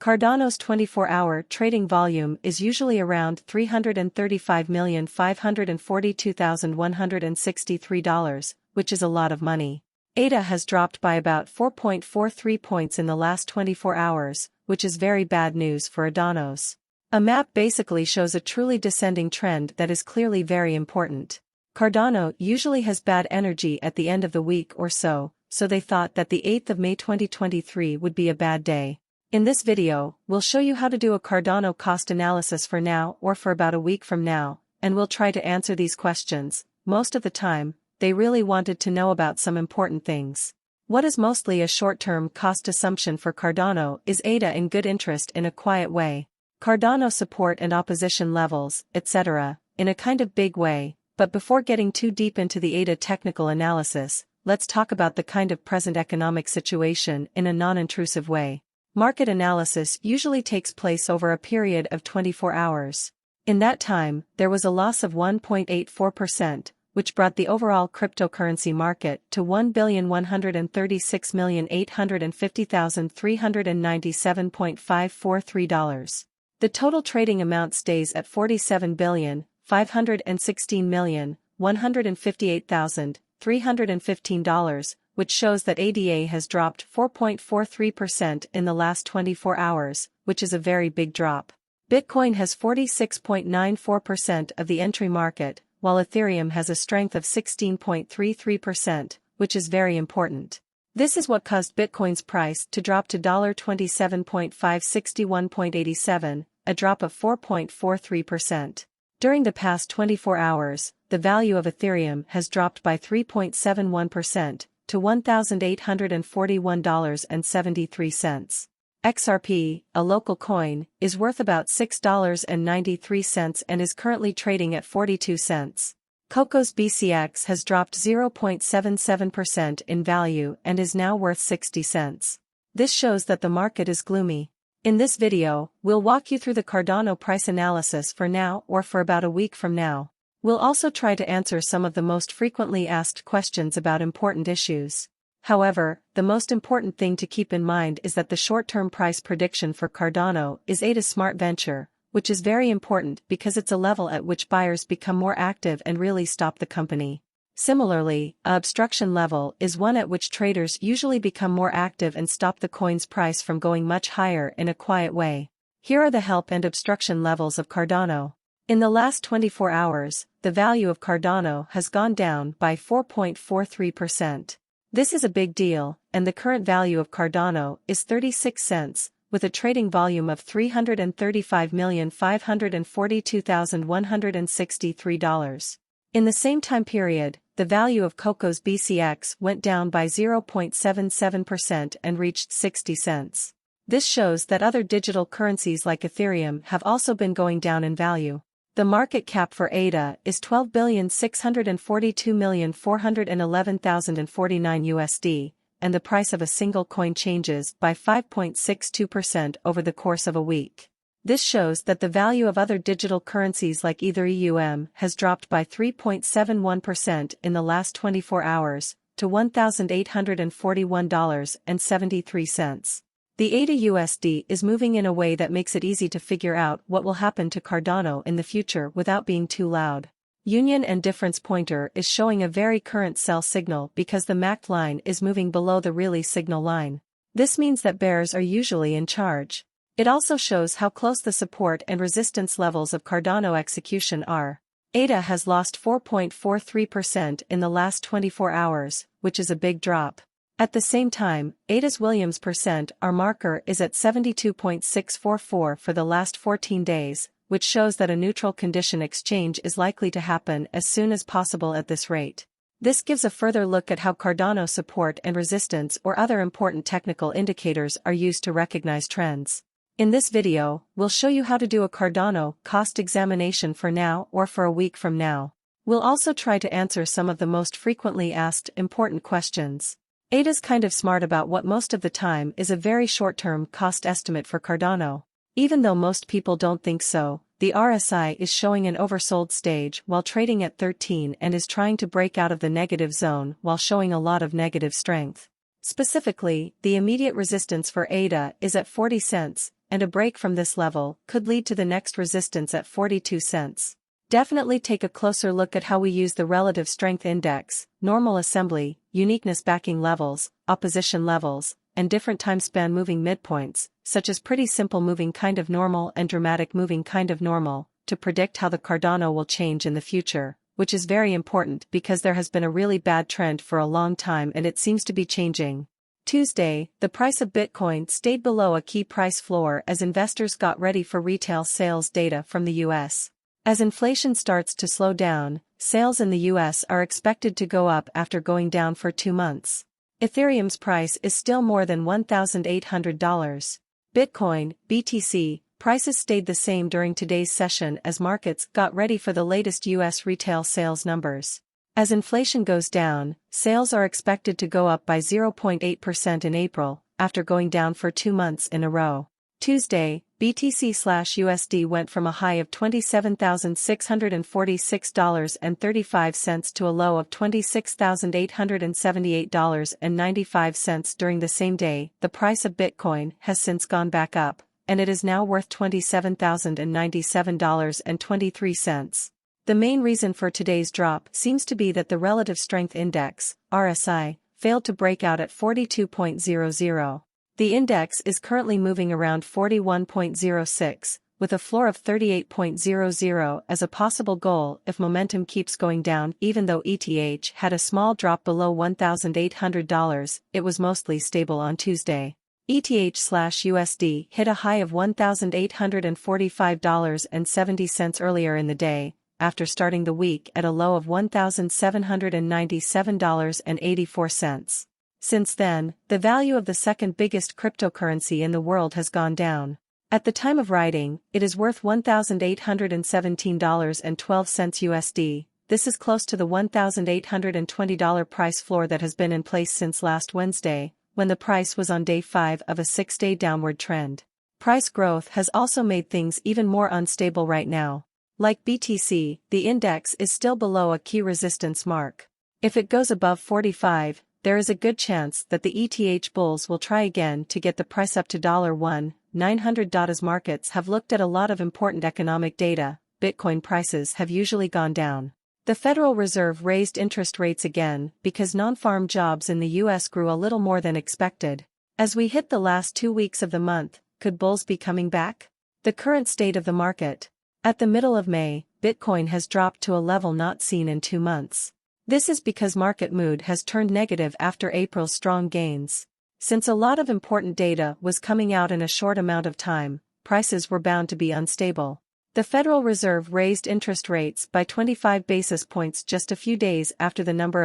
Cardano's 24-hour trading volume is usually around $335,542,163, which is a lot of money. ADA has dropped by about 4.43 points in the last 24 hours, which is very bad news for Cardano's. A map basically shows a truly descending trend that is clearly very important. Cardano usually has bad energy at the end of the week or so they thought that the 8th of May 2023 would be a bad day. In this video, we'll show you how to do a Cardano cost analysis for now or for about a week from now, and we'll try to answer these questions. Most of the time, they really wanted to know about some important things. What is mostly a short-term cost assumption for Cardano is ADA in good interest in a quiet way. Cardano support and opposition levels, etc., in a kind of big way, but before getting too deep into the ADA technical analysis, let's talk about the kind of present economic situation in a non-intrusive way. Market analysis usually takes place over a period of 24 hours. In that time, there was a loss of 1.84%, which brought the overall cryptocurrency market to $1,136,850,397.543. The total trading amount stays at $47,516,158,315, which shows that ADA has dropped 4.43% in the last 24 hours, which is a very big drop. Bitcoin has 46.94% of the entry market, while Ethereum has a strength of 16.33%, which is very important. This is what caused Bitcoin's price to drop to $27.561.87, a drop of 4.43%. During the past 24 hours, the value of Ethereum has dropped by 3.71% to $1,841.73. XRP, a local coin, is worth about $6.93 and is currently trading at 42 cents. Coco's BCX has dropped 0.77% in value and is now worth 60 cents. This shows that the market is gloomy. In this video, we'll walk you through the Cardano price analysis for now or for about a week from now. We'll also try to answer some of the most frequently asked questions about important issues. However, the most important thing to keep in mind is that the short-term price prediction for Cardano is a smart venture, which is very important because it's a level at which buyers become more active and really stop the company. Similarly, a obstruction level is one at which traders usually become more active and stop the coin's price from going much higher in a quiet way. Here are the help and obstruction levels of Cardano. In the last 24 hours, the value of Cardano has gone down by 4.43%. This is a big deal, and the current value of Cardano is 36 cents, with a trading volume of $335,542,163. In the same time period, the value of Coco's BCX went down by 0.77% and reached 60 cents. This shows that other digital currencies like Ethereum have also been going down in value. The market cap for ADA is $12,642,411,049 USD, and the price of a single coin changes by 5.62% over the course of a week. This shows that the value of other digital currencies like Ethereum has dropped by 3.71% in the last 24 hours, to $1,841.73. The ADA USD is moving in a way that makes it easy to figure out what will happen to Cardano in the future without being too loud. Union and difference pointer is showing a very current sell signal because the MACD line is moving below the really signal line. This means that bears are usually in charge. It also shows how close the support and resistance levels of Cardano execution are. ADA has lost 4.43% in the last 24 hours, which is a big drop. At the same time, ADA's Williams %R marker is at 72.644 for the last 14 days, which shows that a neutral condition exchange is likely to happen as soon as possible at this rate. This gives a further look at how Cardano support and resistance or other important technical indicators are used to recognize trends. In this video, we'll show you how to do a Cardano cost examination for now or for a week from now. We'll also try to answer some of the most frequently asked important questions. ADA's kind of smart about what most of the time is a very short-term cost estimate for Cardano. Even though most people don't think so, the RSI is showing an oversold stage while trading at 13 and is trying to break out of the negative zone while showing a lot of negative strength. Specifically, the immediate resistance for ADA is at 40 cents, and a break from this level could lead to the next resistance at 42 cents. Definitely take a closer look at how we use the relative strength index, normal assembly, uniqueness backing levels, opposition levels, and different time span moving midpoints, such as pretty simple moving kind of normal and dramatic moving kind of normal, to predict how the Cardano will change in the future, which is very important because there has been a really bad trend for a long time and it seems to be changing. Tuesday, the price of Bitcoin stayed below a key price floor as investors got ready for retail sales data from the US. As inflation starts to slow down, sales in the US are expected to go up after going down for 2 months. Ethereum's price is still more than $1,800. Bitcoin, BTC, prices stayed the same during today's session as markets got ready for the latest US retail sales numbers. As inflation goes down, sales are expected to go up by 0.8% in April, after going down for 2 months in a row. Tuesday, BTC/USD went from a high of $27,646.35 to a low of $26,878.95 during the same day. The price of Bitcoin has since gone back up, and it is now worth $27,097.23. The main reason for today's drop seems to be that the relative strength index, RSI, failed to break out at 42.00. The index is currently moving around 41.06, with a floor of 38.00 as a possible goal if momentum keeps going down. Even though ETH had a small drop below $1,800, it was mostly stable on Tuesday. ETH/USD hit a high of $1,845.70 earlier in the day, after starting the week at a low of $1,797.84. Since then, the value of the second biggest cryptocurrency in the world has gone down. At the time of writing, it is worth $1,817.12 USD. This is close to the $1,820 price floor that has been in place since last Wednesday, when the price was on day 5 of a 6-day downward trend. Price growth has also made things even more unstable right now. Like BTC, the index is still below a key resistance mark. If it goes above 45, there is a good chance that the ETH bulls will try again to get the price up to $1,900. As markets have looked at a lot of important economic data, Bitcoin prices have usually gone down. The Federal Reserve raised interest rates again because non-farm jobs in the US grew a little more than expected. As we hit the last 2 weeks of the month, could bulls be coming back? The current state of the market. At the middle of May, Bitcoin has dropped to a level not seen in 2 months. This is because market mood has turned negative after April's strong gains. Since a lot of important data was coming out in a short amount of time, prices were bound to be unstable. The Federal Reserve raised interest rates by 25 basis points just a few days after the number of